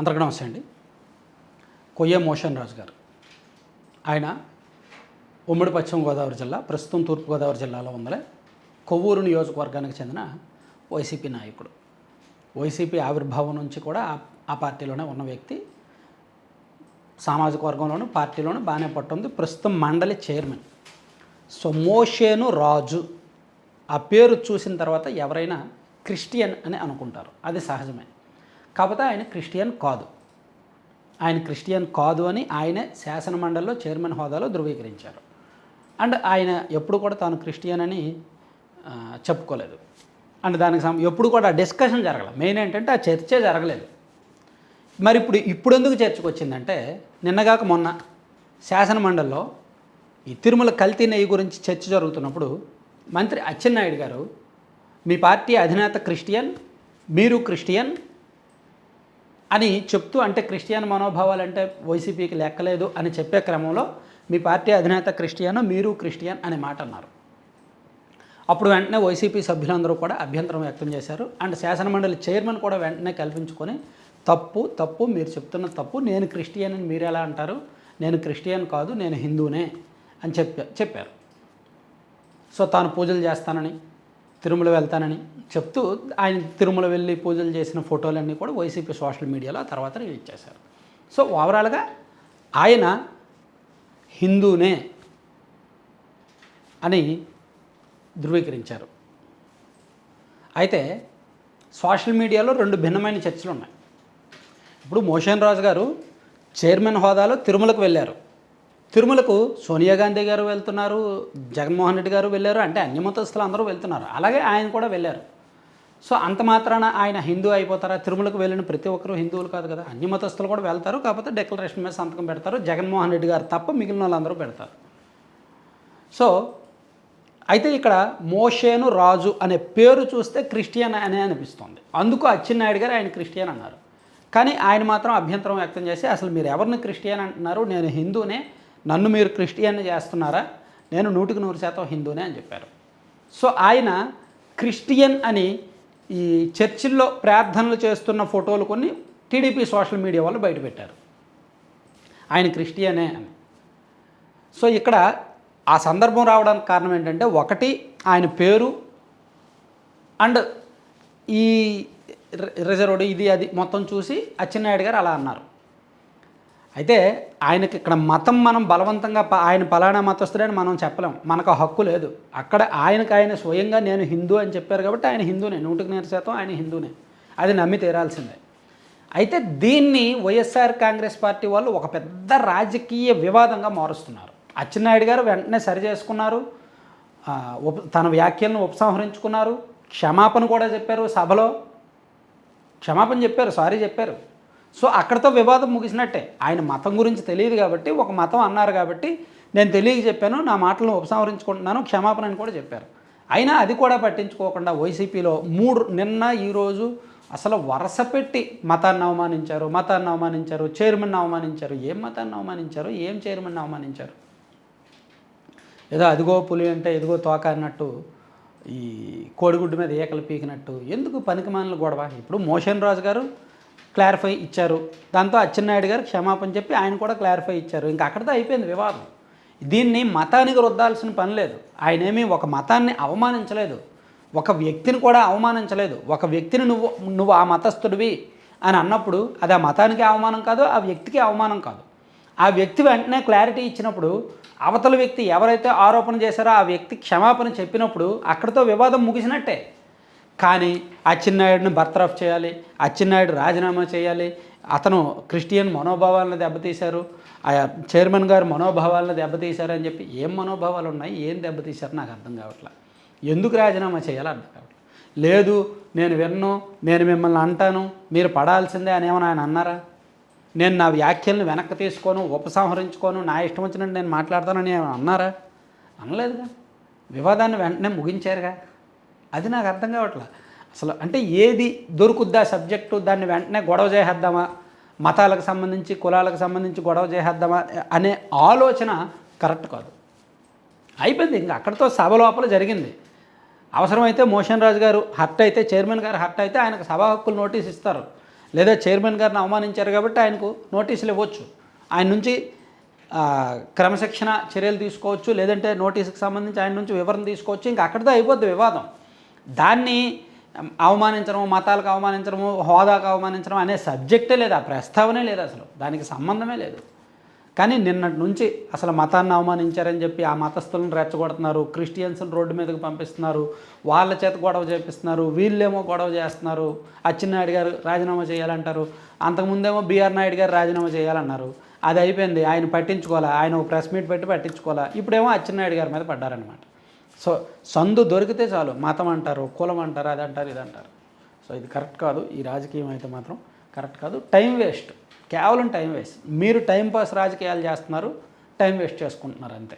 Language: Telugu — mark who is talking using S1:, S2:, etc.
S1: అందరికీ నమస్తే అండి. కొయ్య మోషన్ రాజు గారు ఆయన ఉమ్మడి పశ్చిమ గోదావరి జిల్లా, ప్రస్తుతం తూర్పుగోదావరి జిల్లాలో ఉందలే కొవ్వూరు నియోజకవర్గానికి చెందిన వైసీపీ నాయకుడు. వైసీపీ ఆవిర్భావం నుంచి కూడా ఆ పార్టీలోనే ఉన్న వ్యక్తి. సామాజిక వర్గంలోనూ పార్టీలోనూ బాగానే పట్టుంది. ప్రస్తుతం మండలి చైర్మన్. సో మోషేను రాజు ఆ పేరు చూసిన తర్వాత ఎవరైనా క్రిస్టియన్ అని అనుకుంటారు, అది సహజమే. కాకపోతే ఆయన క్రిస్టియన్ కాదు. ఆయన క్రిస్టియన్ కాదు అని ఆయనే శాసన మండలిలో చైర్మన్ హోదాలో ధృవీకరించారు. అండ్ ఆయన ఎప్పుడు కూడా తాను క్రిస్టియన్ అని చెప్పుకోలేదు. అండ్ దానికి ఎప్పుడు కూడా డిస్కషన్ జరగలేదు. మెయిన్ ఏంటంటే ఆ చర్చే జరగలేదు. మరి ఇప్పుడు ఎందుకు చర్చకు వచ్చిందంటే, నిన్నగాక మొన్న శాసన మండలిలో ఈ తిరుమల కల్తీ నెయ్యి గురించి చర్చ జరుగుతున్నప్పుడు మంత్రి అచ్చెన్నాయుడు గారు, మీ పార్టీ అధినేత క్రిస్టియన్, మీరు క్రిస్టియన్ అని చెప్తూ, అంటే క్రిస్టియన్ మనోభావాలు అంటే వైసీపీకి లెక్కలేదు అని చెప్పే క్రమంలో మీ పార్టీ అధినేత క్రిస్టియన్, మీరు క్రిస్టియన్ అనే మాట అన్నారు. అప్పుడు వెంటనే వైసీపీ సభ్యులందరూ కూడా అభ్యంతరం వ్యక్తం చేశారు. అండ్ శాసనమండలి చైర్మన్ కూడా వెంటనే కల్పించుకొని, తప్పు మీరు చెప్తున్న తప్పు, నేను క్రిస్టియన్ అని మీరు ఎలా అంటారు, నేను క్రిస్టియన్ కాదు, నేను హిందూనే అని చెప్పారు. సో తాను పూజలు చేస్తానని, తిరుమల వెళ్తానని చెప్తూ ఆయన తిరుమల వెళ్ళి పూజలు చేసిన ఫోటోలన్నీ కూడా వైసీపీ సోషల్ మీడియాలో ఆ తర్వాత రిలీజ్ చేశారు. సో ఓవరాల్గా ఆయన హిందూనే అని ధృవీకరించారు. అయితే సోషల్ మీడియాలో రెండు భిన్నమైన చర్చలు ఉన్నాయి. ఇప్పుడు మోషన్ రాజు గారు చైర్మన్ హోదాలో తిరుమలకు వెళ్ళారు. తిరుమలకు సోనియా గాంధీ గారు వెళ్తున్నారు, జగన్మోహన్ రెడ్డి గారు వెళ్ళారు, అంటే అన్ని మతస్థులు అందరూ వెళ్తున్నారు. అలాగే ఆయన కూడా వెళ్ళారు. సో అంత మాత్రాన ఆయన హిందూ అయిపోతారా? తిరుమలకు వెళ్ళిన ప్రతి ఒక్కరూ హిందువులు కాదు కదా, అన్ని మతస్థులు కూడా వెళ్తారు. కాకపోతే డిక్లరేషన్ మీద సంతకం పెడతారు, జగన్మోహన్ రెడ్డి గారు తప్ప మిగిలిన వాళ్ళందరూ పెడతారు. సో అయితే ఇక్కడ మోషేను రాజు అనే పేరు చూస్తే క్రిస్టియన్ అనే అనిపిస్తుంది. అందుకు అచ్చెన్నాయుడు గారు ఆయన క్రిస్టియన్ అన్నారు. కానీ ఆయన మాత్రం అభ్యంతరం వ్యక్తం చేసి, అసలు మీరు ఎవరిని క్రిస్టియన్ అంటున్నారు, నేను హిందూనే, నన్ను మీరు క్రిస్టియన్ చేస్తున్నారా, నేను 100% హిందూనే అని చెప్పారు. సో ఆయన క్రిస్టియన్ అని ఈ చర్చిల్లో ప్రార్థనలు చేస్తున్న ఫోటోలు కొన్ని టీడీపీ సోషల్ మీడియా వాళ్ళు బయటపెట్టారు, ఆయన క్రిస్టియనే అని. సో ఇక్కడ ఆ సందర్భం రావడానికి కారణం ఏంటంటే, ఒకటి ఆయన పేరు అండ్ ఈ రిజర్వ్డ్ ఇది అది మొత్తం చూసి అచ్చెన్నాయుడు గారు అలా అన్నారు. అయితే ఆయనకి ఇక్కడ మతం మనం బలవంతంగా ఆయన పలానా మతస్థుడని మనం చెప్పలేం, మనకు హక్కు లేదు. అక్కడ ఆయన స్వయంగా నేను హిందూ అని చెప్పారు కాబట్టి ఆయన హిందూనే, 100% ఆయన హిందూనే, అది నమ్మి తీరాల్సిందే. అయితే దీన్ని వైఎస్ఆర్ కాంగ్రెస్ పార్టీ వాళ్ళు ఒక పెద్ద రాజకీయ వివాదంగా మారుస్తున్నారు. అచ్చెన్నాయుడు గారు వెంటనే సరి చేసుకున్నారు, తన వ్యాఖ్యలను ఉపసంహరించుకున్నారు, క్షమాపణ కూడా చెప్పారు, సభలో క్షమాపణ చెప్పారు, సారీ చెప్పారు. సో అక్కడితో వివాదం ముగిసినట్టే. ఆయన మతం గురించి తెలియదు కాబట్టి, ఒక మతం అన్నారు కాబట్టి నేను తెలియక చెప్పాను, నా మాటలను ఉపసంహరించుకుంటున్నాను, క్షమాపణ అని కూడా చెప్పారు. అయినా అది కూడా పట్టించుకోకుండా వైసీపీలో నిన్న ఈరోజు అసలు వరుస పెట్టి మతాన్ని అవమానించారు, చైర్మన్ అవమానించారు. ఏం మతాన్ని అవమానించారు, ఏం చైర్మన్ అవమానించారు? ఏదో అదిగో పులి అంటే ఎదిగో తోక అన్నట్టు, ఈ కోడిగుడ్డు మీద ఏకలు పీకినట్టు ఎందుకు పనికిమాలిన గొడవ? ఇప్పుడు మోషన్ రాజు గారు క్లారిఫై ఇచ్చారు, దాంతో అచ్చెన్నాయుడు గారు క్షమాపణ చెప్పి ఆయన కూడా క్లారిఫై ఇచ్చారు. ఇంకా అక్కడితో అయిపోయింది వివాదం. దీన్ని మతానికి రుద్దాల్సిన పని లేదు. ఆయనేమీ ఒక మతాన్ని అవమానించలేదు, ఒక వ్యక్తిని కూడా అవమానించలేదు. ఒక వ్యక్తిని నువ్వు ఆ మతస్థుడివి అని అన్నప్పుడు అది ఆ మతానికి అవమానం కాదు, ఆ వ్యక్తికి అవమానం కాదు. ఆ వ్యక్తి వెంటనే క్లారిటీ ఇచ్చినప్పుడు, అవతల వ్యక్తి ఎవరైతే ఆరోపణ చేశారో ఆ వ్యక్తి క్షమాపణ చెప్పినప్పుడు అక్కడితో వివాదం ముగిసినట్టే. కానీ అచ్చెన్నాయుడిని బర్తరఫ్ చేయాలి, అచ్చెన్నాయుడు రాజీనామా చేయాలి, అతను క్రిస్టియన్ మనోభావాలను దెబ్బతీశారు, ఆ చైర్మన్ గారు మనోభావాలను దెబ్బతీశారు అని చెప్పి ఏం మనోభావాలు ఉన్నాయి, ఏం దెబ్బతీశారు నాకు అర్థం కావట్లా. ఎందుకు రాజీనామా చేయాలో అర్థం కావట్లేదు. లేదు నేను విన్ను, నేను మిమ్మల్ని అంటాను, మీరు పడాల్సిందే అని ఏమైనా ఆయన అన్నారా? నేను నా వ్యాఖ్యలను వెనక్కి తీసుకోను, ఉపసంహరించుకోను, నా ఇష్టం వచ్చినట్టు నేను మాట్లాడతానని ఏమైనా అన్నారా? అనలేదుగా. వివాదాన్ని వెంటనే ముగించారుగా. అది నాకు అర్థం కావట్లా. అసలు అంటే ఏది దొరుకుద్దా సబ్జెక్టు, దాన్ని వెంటనే గొడవ చేసేద్దామా, మతాలకు సంబంధించి కులాలకు సంబంధించి గొడవ చేసేద్దామా అనే ఆలోచన కరెక్ట్ కాదు. అయిపోయింది, ఇంకా అక్కడితో సభ లోపల జరిగింది. అవసరమైతే మోషన్ రాజు గారు హర్ట్ అయితే, చైర్మన్ గారు హర్ట్ అయితే ఆయనకు సభా హక్కులు నోటీస్ ఇస్తారు. లేదా చైర్మన్ గారిని అవమానించారు కాబట్టి ఆయనకు నోటీసులు ఇవ్వచ్చు, ఆయన నుంచి క్రమశిక్షణ చర్యలు తీసుకోవచ్చు, లేదంటే నోటీసుకు సంబంధించి ఆయన నుంచి వివరణ తీసుకోవచ్చు. ఇంకా అక్కడితో అయిపోద్ది వివాదం. దాన్ని అవమానించడం, మతాలకు అవమానించడము, హోదాకు అవమానించడం అనే సబ్జెక్టే లేదు, ఆ ప్రస్తావనే లేదు, అసలు దానికి సంబంధమే లేదు. కానీ నిన్నటి నుంచి అసలు మతాన్ని అవమానించారని చెప్పి ఆ మతస్థులను రెచ్చగొడుతున్నారు, క్రిస్టియన్స్ని రోడ్డు మీదకి పంపిస్తున్నారు, వాళ్ళ చేత గొడవ చేపిస్తున్నారు, వీళ్ళేమో గొడవ చేస్తున్నారు. అచ్చెన్నాయుడు గారు రాజీనామా చేయాలంటారు, అంతకుముందేమో బీఆర్ నాయుడు గారు రాజీనామా చేయాలన్నారు, అది అయిపోయింది, ఆయన పట్టించుకోవాలా, ఆయన ఒక ప్రెస్ మీట్ పెట్టి పట్టించుకోవాలా, ఇప్పుడేమో అచ్చెన్నాయుడు గారి మీద పడ్డారనమాట. సో సందు దొరికితే చాలు మతం అంటారు, కులం అంటారు, అది అంటారు, ఇది అంటారు. సో ఇది కరెక్ట్ కాదు, ఈ రాజకీయం అయితే మాత్రం కరెక్ట్ కాదు. టైం వేస్ట్, కేవలం టైం వేస్ట్. మీరు టైంపాస్ రాజకీయాలు చేస్తున్నారు, టైం వేస్ట్ చేసుకుంటున్నారు అంతే.